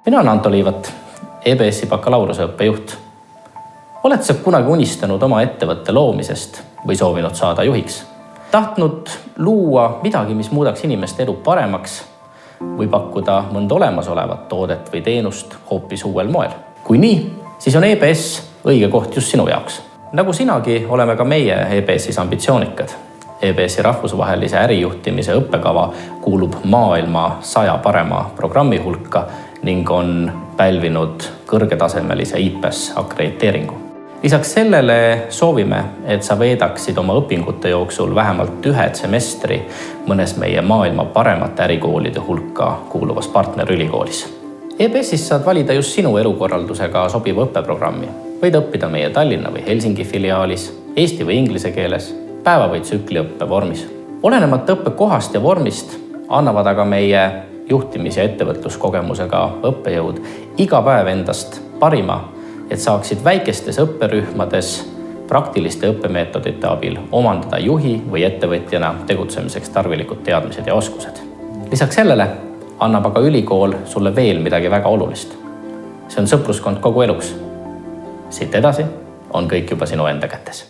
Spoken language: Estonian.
Mina olen Anto Liivat, EBS-i bakalaureuse õppejuht. Oled sa kunagi unistanud oma ettevõtte loomisest või soovinud saada juhiks? Tahtnud luua midagi, mis muudaks inimeste elu paremaks või pakkuda mõnda olemasolevat toodet või teenust hoopis uuel moel? Kui nii, siis on EBS õige koht just sinu jaoks. Nagu sinagi oleme ka meie EBS-is ambitsioonikad. EBS-i rahvusvahelise ärijuhtimise õppekava kuulub maailma 100 parema programmi hulka ning on pälvinud kõrgetasemelise IPES akrediteeringu. Lisaks sellele soovime, et sa veedaksid oma õpingute jooksul vähemalt 1 semestri mõnes meie maailma paremate ärikoolide hulka kuuluvas partnerülikoolis. EBS-is saad valida just sinu elukorraldusega sobiva õppeprogrammi. Võid õppida meie Tallinna või Helsingi filiaalis, eesti või inglise keeles, päeva või tsükliõppe vormis. Olenemata õppekohast ja vormist annavad aga meie juhtimis- ja ettevõtluskogemusega õppejõud iga päev endast parima, et saaksid väikestes õpperühmades praktiliste õppemeetodite abil omandada juhi või ettevõtjana tegutsemiseks tarvilikud teadmised ja oskused. Lisaks sellele annab aga ülikool sulle veel midagi väga olulist. See on sõpruskond kogu eluks. Siit edasi on kõik juba sinu enda kätes.